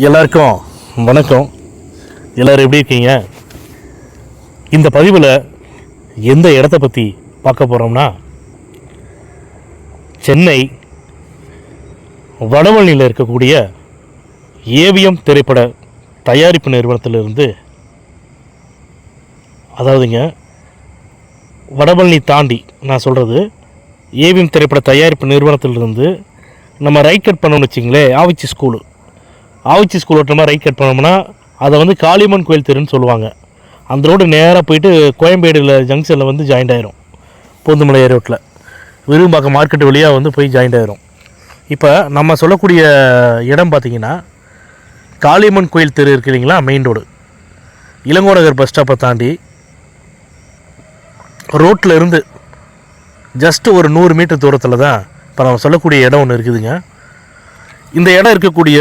எல்லாருக்கும் வணக்கம். எல்லோரும் எப்படி இருக்கீங்க? இந்த பதிவில் எந்த இடத்த பற்றி பார்க்க போகிறோம்னா, சென்னை வடவள்ளியில் இருக்கக்கூடிய ஏவிஎம் திரைப்பட தயாரிப்பு நிறுவனத்திலிருந்து, அதாவதுங்க வடவள்ளி தாண்டி நான் சொல்கிறது ஏவிஎம் திரைப்பட தயாரிப்பு நிறுவனத்திலிருந்து நம்ம ரைட் கட் பண்ணோம்னு வச்சிங்களே, ஆவிச்சி ஸ்கூல் ஓட்டமாக ரைட் கட் பண்ணோம்னா அதை வந்து காளியம்மன் கோயில் தெருன்னு சொல்லுவாங்க. அந்த ரோடு நேராக போயிட்டு கோயம்பேடில் ஜங்ஷனில் வந்து ஜாயிண்ட் ஆயிரும். பூந்துமலை ரோட்டில் விரும்பாக்கம் மார்க்கெட்டு வழியாக வந்து போய் ஜாயிண்ட் ஆயிரும். இப்போ நம்ம சொல்லக்கூடிய இடம் பார்த்திங்கன்னா, காளியம்மன் கோயில் தெரு இருக்கு இல்லைங்களா, மெயின் ரோடு இளங்கோ நகர் பஸ் ஸ்டாப்பை தாண்டி ரோட்டில் இருந்து ஜஸ்ட்டு ஒரு 100 மீட்டர் தூரத்தில் தான் இப்போ நம்ம சொல்லக்கூடிய இடம் ஒன்று இருக்குதுங்க. இந்த இடம் இருக்கக்கூடிய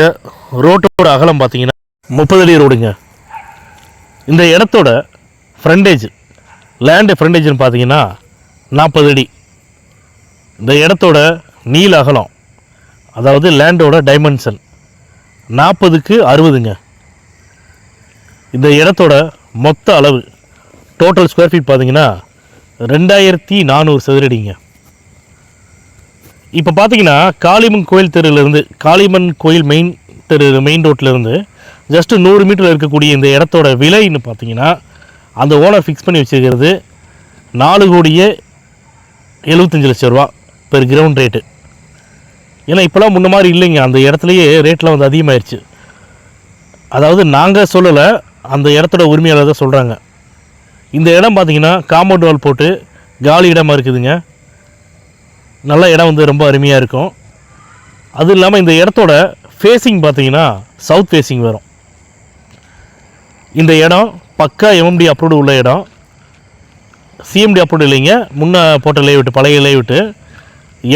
ரோட்டோட அகலம் பார்த்தீங்கன்னா 30 அடி ரோடுங்க. இந்த இடத்தோட ஃப்ரண்டேஜ், லேண்டு ஃப்ரண்டேஜ்னு பார்த்தீங்கன்னா 40 அடி. இந்த இடத்தோட நீள அகலம், அதாவது லேண்டோட டைமென்ஷன் 40க்கு 60ங்க. இந்த இடத்தோட மொத்த அளவு டோட்டல் ஸ்கொயர் ஃபீட் பார்த்தீங்கன்னா 2400 சதுரடிங்க. இப்போ பார்த்தீங்கன்னா காளியம்மன் கோயில் தெருவிலேருந்து, காளியம்மன் கோயில் மெயின் ரோட்டிலேருந்து ஜஸ்ட்டு 100 மீட்டரில் இருக்கக்கூடிய இந்த இடத்தோட விலைன்னு பார்த்தீங்கன்னா, அந்த ஓனர் ஃபிக்ஸ் பண்ணி வச்சுருக்கிறது 4,75,00,000 பெர் கிரவுண்ட் ரேட்டு. ஏன்னா இப்போலாம் முன்ன மாதிரி இல்லைங்க, அந்த இடத்துலையே ரேட்லாம் வந்து அதிகமாகிடுச்சு. அதாவது நாங்கள் சொல்லலை, அந்த இடத்தோட உரிமையாளர் தான் சொல்கிறாங்க. இந்த இடம் பார்த்திங்கன்னா காம்பவுண்ட் வால் போட்டு காலி இடமாக இருக்குதுங்க. நல்ல இடம் வந்து ரொம்ப அருமையாக இருக்கும். அதுவும் இல்லாமல் இந்த இடத்தோட ஃபேஸிங் பார்த்திங்கன்னா சவுத் ஃபேஸிங் வரும். இந்த இடம் பக்கா எம்எம்டி அப்ரூவ்டு உள்ள இடம். சிஎம்டி அப்ரூவ்டு இல்லைங்க, முன்னே போட்ட லேஅவுட்டு, பழைய லேஅவுட்டு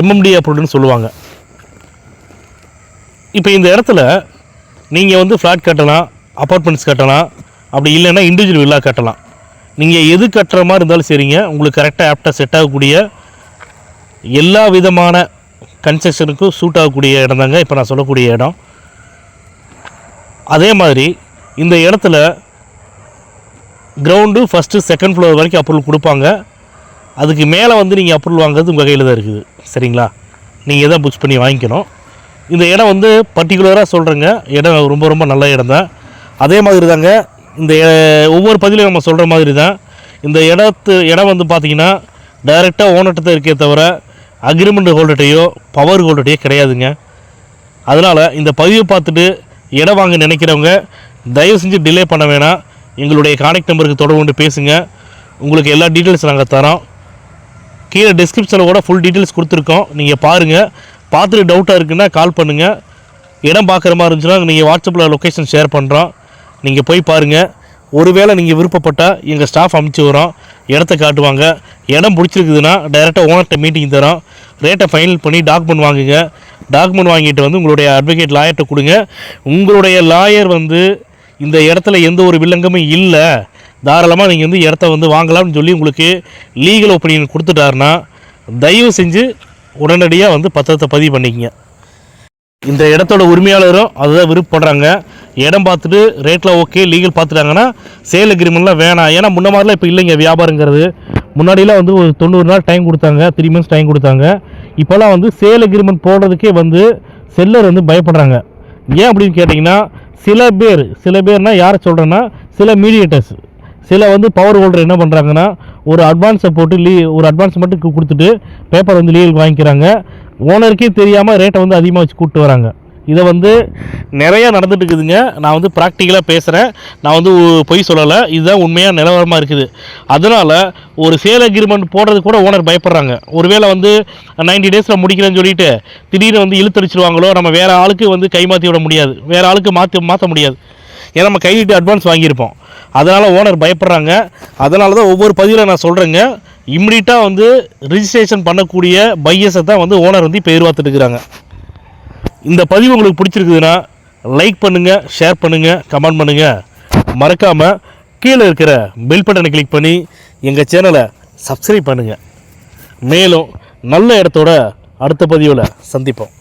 எம்எம்டி அப்ரூவ்டுன்னு சொல்லுவாங்க. இப்போ இந்த இடத்துல நீங்கள் வந்து ஃப்ளாட் கட்டலாம், அப்பார்ட்மெண்ட்ஸ் கட்டலாம், அப்படி இல்லைன்னா இண்டிவிஜுவல் வில்லா கட்டலாம். நீங்கள் எது கட்டுற மாதிரி இருந்தாலும் சரிங்க, உங்களுக்கு கரெக்டாக ஆப்டாக செட் ஆகக்கூடிய எல்லா விதமான கன்ஸ்ட்ரக்ஷனுக்கும் சூட் ஆகக்கூடிய இடம் தாங்க இப்போ நான் சொல்லக்கூடிய இடம். அதே மாதிரி இந்த இடத்துல கிரவுண்டு ஃபஸ்ட்டு செகண்ட் ஃப்ளோர் வரைக்கும் அப்ரூவல் கொடுப்பாங்க. அதுக்கு மேலே வந்து நீங்கள் அப்ரூவல் வாங்குறது உங்கள் கையில் தான் இருக்குது. சரிங்களா? நீங்கள் எதாவது புக்ஸ் பண்ணி வாங்கிக்கணும். இந்த இடம் வந்து பர்டிகுலராக சொல்கிறேங்க, இடம் ரொம்ப ரொம்ப நல்ல இடம் தான். அதே மாதிரி தாங்க இந்த ஒவ்வொரு பதிலையும் நம்ம சொல்கிற மாதிரி தான் இந்த இடம் வந்து பார்த்திங்கன்னா டைரெக்டாக ஓனர்கிட்ட தான் இருக்கே தவிர அக்ரிமெண்ட் ஹோல்டர்டையோ பவர் ஹோல்டர்டையோ கிடையாதுங்க. அதனால் இந்த பதிவை பார்த்துட்டு இடம் வாங்க நினைக்கிறவங்க தயவு செஞ்சு டிலே பண்ண வேணாம். எங்களுடைய கான்டாக்ட் நம்பருக்கு தொடர்பு கொண்டு பேசுங்க. உங்களுக்கு எல்லா டீட்டெயில்ஸ் நாங்கள் தரோம். கீழே டிஸ்கிரிப்ஷனில் கூட ஃபுல் டீட்டெயில்ஸ் கொடுத்துருக்கோம். நீங்கள் பாருங்கள். பார்த்துட்டு டவுட்டாக இருக்குன்னா கால் பண்ணுங்கள். இடம் பார்க்குற மாதிரி இருந்துச்சுன்னா நீங்கள் வாட்ஸ்அப்பில் லொக்கேஷன் ஷேர் பண்ணுறோம். நீங்கள் போய் பாருங்கள். ஒருவேளை நீங்கள் விருப்பப்பட்டால் எங்கள் ஸ்டாஃப் அனுப்பிச்சி வரோம், இடத்த காட்டுவாங்க. இடம் பிடிச்சிருக்குதுன்னா டைரெக்டாக ஓனர்கிட்ட மீட்டிங் தரோம். ரேட்டை ஃபைனல் பண்ணி டாக்குமெண்ட் வாங்குங்க. டாக்குமெண்ட் வாங்கிட்டு வந்து உங்களுடைய அட்வொகேட் லாயர்கிட்ட கொடுங்க. உங்களுடைய லாயர் வந்து இந்த இடத்துல எந்த ஒரு வில்லங்கமும் இல்லை, தாராளமாக நீங்கள் வந்து இடத்த வந்து வாங்கலாம்னு சொல்லி உங்களுக்கு லீகல் ஒப்பீனியன் கொடுத்துட்டாருன்னா தயவு செஞ்சு உடனடியாக வந்து பத்திரத்தை பதிவு பண்ணிக்கங்க. இந்த இடத்தோட உரிமையாளரும் அதுதான் விருப்பப்படுறாங்க. இடம் பார்த்துட்டு ரேட்டில் ஓகே, லீகல் பார்த்துட்டாங்கன்னா சேல் அக்ரிமெண்ட்லாம் வேணாம். ஏன்னா முன்ன மாதிரிலாம் இப்போ இல்லைங்க வியாபாரங்கிறது. முன்னாடிலாம் வந்து ஒரு 90 நாள் டைம் கொடுத்தாங்க, 3 months டைம் கொடுத்தாங்க. இப்போலாம் வந்து சேல் அக்ரிமெண்ட் போடுறதுக்கே வந்து செல்லர் வந்து பயப்படுறாங்க. ஏன் அப்படின்னு கேட்டிங்கன்னா, சில பேர்னால் யாரை சொல்கிறேன்னா, சில மீடியேட்டர்ஸ், சில வந்து பவர் ஹோல்டர் என்ன பண்ணுறாங்கன்னா, ஒரு அட்வான்ஸை போட்டு ஒரு அட்வான்ஸ் மட்டும் கொடுத்துட்டு பேப்பர் வந்து லீகல் வாங்கிக்கிறாங்க. ஓனருக்கே தெரியாமல் ரேட்டை வந்து அதிகமாக வச்சு கூப்பிட்டு வராங்க. இதை வந்து நிறையா நடந்துட்டு இருக்குதுங்க. நான் வந்து ப்ராக்டிக்கலாக பேசுகிறேன், நான் வந்து பொய் சொல்லலை. இதுதான் உண்மையாக நிலவரமாக இருக்குது. அதனால் ஒரு சேல் அக்ரிமெண்ட் போடுறது கூட ஓனர் பயப்படுறாங்க. ஒருவேளை வந்து 90 days முடிக்கிறேன்னு சொல்லிட்டு திடீர்னு வந்து இழுத்தடிச்சிருவாங்களோ, நம்ம வேறு ஆளுக்கு வந்து கை மாற்றி விட முடியாது, வேறு ஆளுக்கு மாற்ற முடியாது. ஏன்னா நம்ம கைவிட்டு அட்வான்ஸ் வாங்கியிருப்போம். அதனால் ஓனர் பயப்படுறாங்க. அதனால தான் ஒவ்வொரு பதிவில் நான் சொல்கிறேங்க, இம்மிடியட்டாக வந்து ரிஜிஸ்ட்ரேஷன் பண்ணக்கூடிய பையர்ஸை தான் வந்து ஓனர் வந்து இப்போ எதிர்பார்த்துட்டு இருக்கிறாங்க. இந்த பதிவு உங்களுக்கு பிடிச்சிருக்குதுன்னா லைக் பண்ணுங்கள், ஷேர் பண்ணுங்கள், கமெண்ட் பண்ணுங்கள். மறக்காமல் கீழே இருக்கிற பெல் பட்டனை கிளிக் பண்ணி எங்கள் சேனலை சப்ஸ்கிரைப் பண்ணுங்கள். மேலும் நல்ல இடத்தோட அடுத்த பதிவில் சந்திப்போம்.